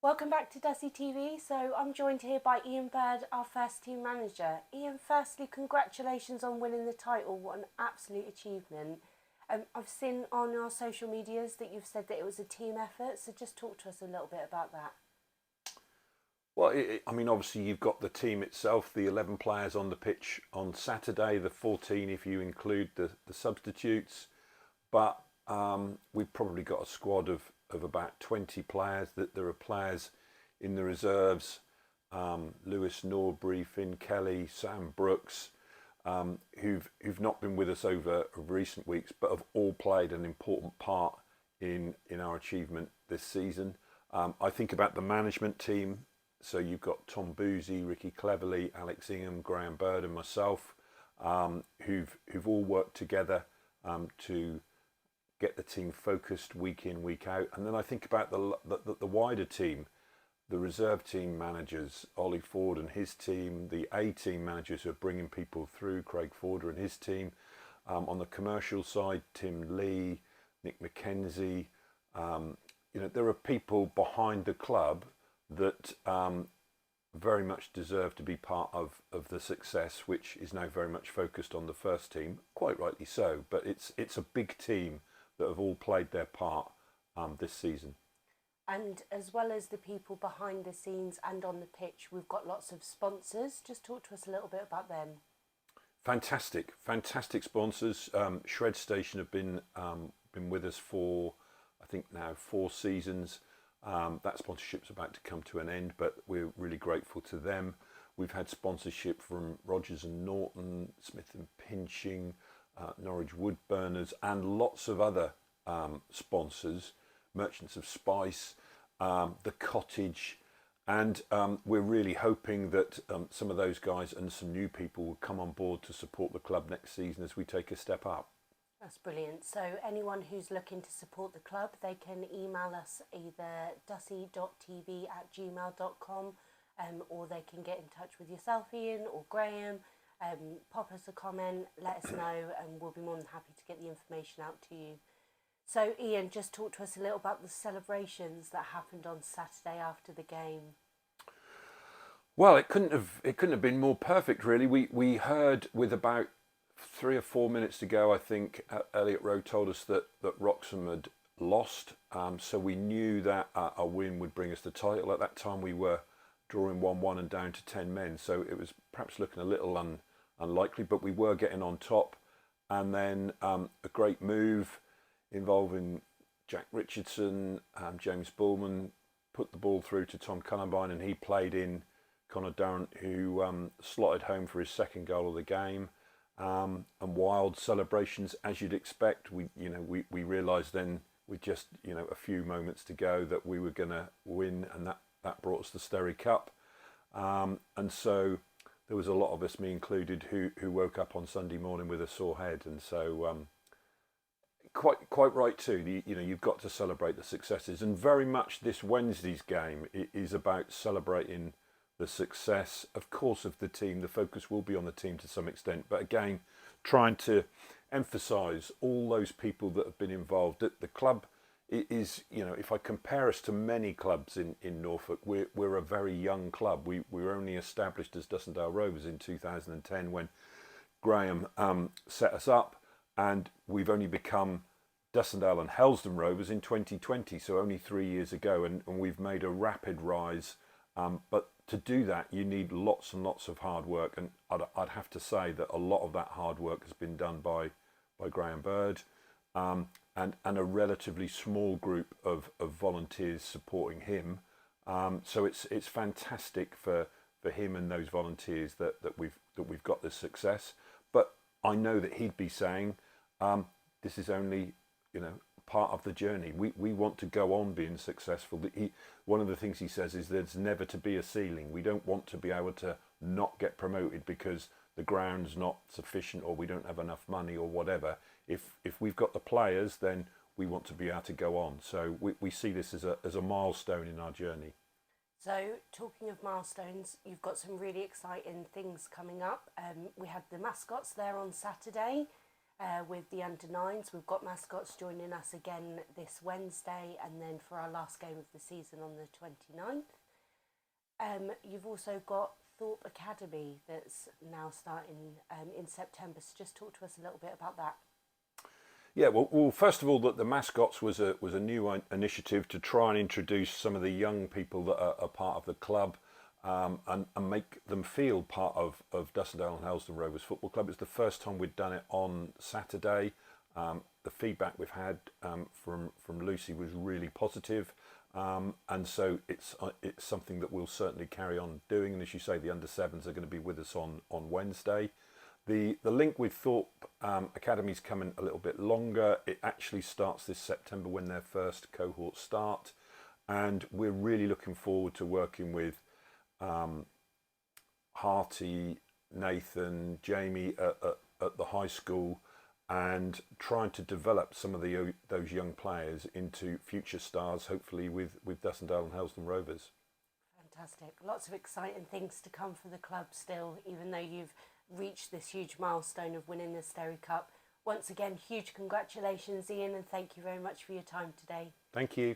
Welcome back to Dussy TV. So I'm joined here by Ian Bird, our first team manager. Ian, firstly, congratulations on winning the title. What an absolute achievement. I've seen on our social medias that you've said that it was a team effort, so just talk to us a little bit about that. Well, obviously you've got the team itself, the 11 players on the pitch on Saturday, the 14 if you include the substitutes. But we've probably got a squad of about 20 players. That there are players in the reserves, Lewis Norbury, Finn Kelly, Sam Brooks, who've not been with us over recent weeks, but have all played an important part in our achievement this season. I think about the management team. So you've got Tom Boozy, Ricky Cleverley, Alex Ingham, Graham Bird, and myself, who've all worked together to get the team focused week in, week out. And then I think about the wider team, the reserve team managers, Ollie Ford and his team, the A team managers who are bringing people through, Craig Forder and his team. On the commercial side, Tim Lee, Nick McKenzie. There are people behind the club that very much deserve to be part of the success, which is now very much focused on the first team, quite rightly so. But it's a big team that have all played their part this season. And as well as the people behind the scenes and on the pitch, we've got lots of sponsors. Just talk to us a little bit about them. Fantastic sponsors. Shred Station have been with us for, I think now 4 seasons. That sponsorship's about to come to an end, but we're really grateful to them. We've had sponsorship from Rogers and Norton, Smith and Pinching, Norwich Woodburners, and lots of other sponsors, Merchants of Spice, the Cottage, and we're really hoping that some of those guys and some new people will come on board to support the club next season as we take a step up. That's brilliant. So anyone who's looking to support the club, they can email us either dussy.tv@gmail.com or they can get in touch with yourself, Ian, or Graham. Pop us a comment, let us know, and we'll be more than happy to get the information out to you. So Ian, just talk to us a little about the celebrations that happened on Saturday after the game. Well, it couldn't have been more perfect, really. We heard with about 3 or 4 minutes to go, I think, Elliot Rowe told us that Wroxham had lost. So we knew that a win would bring us the title. At that time, we were drawing 1-1 and down to 10 men. So it was perhaps looking a little unlikely, but we were getting on top. And then a great move involving Jack Richardson, James Bullman, put the ball through to Tom Columbine, and he played in Connor Durrant, who slotted home for his second goal of the game. And wild celebrations, as you'd expect. We realised then with just a few moments to go that we were going to win, and that brought us the Sterry Cup. And so there was a lot of us, me included, who woke up on Sunday morning with a sore head, and so quite right too. You've got to celebrate the successes, and very much this Wednesday's game is about celebrating the success, of course, of the team. The focus will be on the team to some extent, but again, trying to emphasise all those people that have been involved. The club is, if I compare us to many clubs in Norfolk, we're a very young club. We were only established as Dussindale Rovers in 2010 when Graham set us up, and we've only become Dussindale and Hellesdon Rovers in 2020, so only 3 years ago, and we've made a rapid rise. But to do that, you need lots and lots of hard work, and I'd have to say that a lot of that hard work has been done by Graham Bird, and a relatively small group of volunteers supporting him. So it's fantastic for him and those volunteers that we've got this success. But I know that he'd be saying, this is only part of the journey. We want to go on being successful. One of the things he says is there's never to be a ceiling. We don't want to be able to not get promoted because the ground's not sufficient or we don't have enough money or whatever. If we've got the players, then we want to be able to go on. So we see this as a milestone in our journey. So talking of milestones, you've got some really exciting things coming up. We had the mascots there on Saturday. with the under-9s. We've got mascots joining us again this Wednesday, and then for our last game of the season on the 29th. You've also got Thorpe Academy that's now starting in September, so just talk to us a little bit about that. Yeah, well, first of all, the mascots was a new initiative to try and introduce some of the young people that are part of the club, and make them feel part of Dussindale Hellesdon Rovers Football Club. It's the first time we'd done it on Saturday. The feedback we've had from Lucy was really positive, and so it's something that we'll certainly carry on doing. And as you say, the under-7s are going to be with us on Wednesday. The link with Thorpe Academy's coming a little bit longer. It actually starts this September when their first cohort start, and we're really looking forward to working with Harty, Nathan, Jamie at the high school, and trying to develop some of those young players into future stars, hopefully with Dussindale and Hellesdon Rovers. Fantastic. Lots of exciting things to come for the club still, even though you've reached this huge milestone of winning the Sterry Cup. Once again, huge congratulations, Ian, and thank you very much for your time today. Thank you.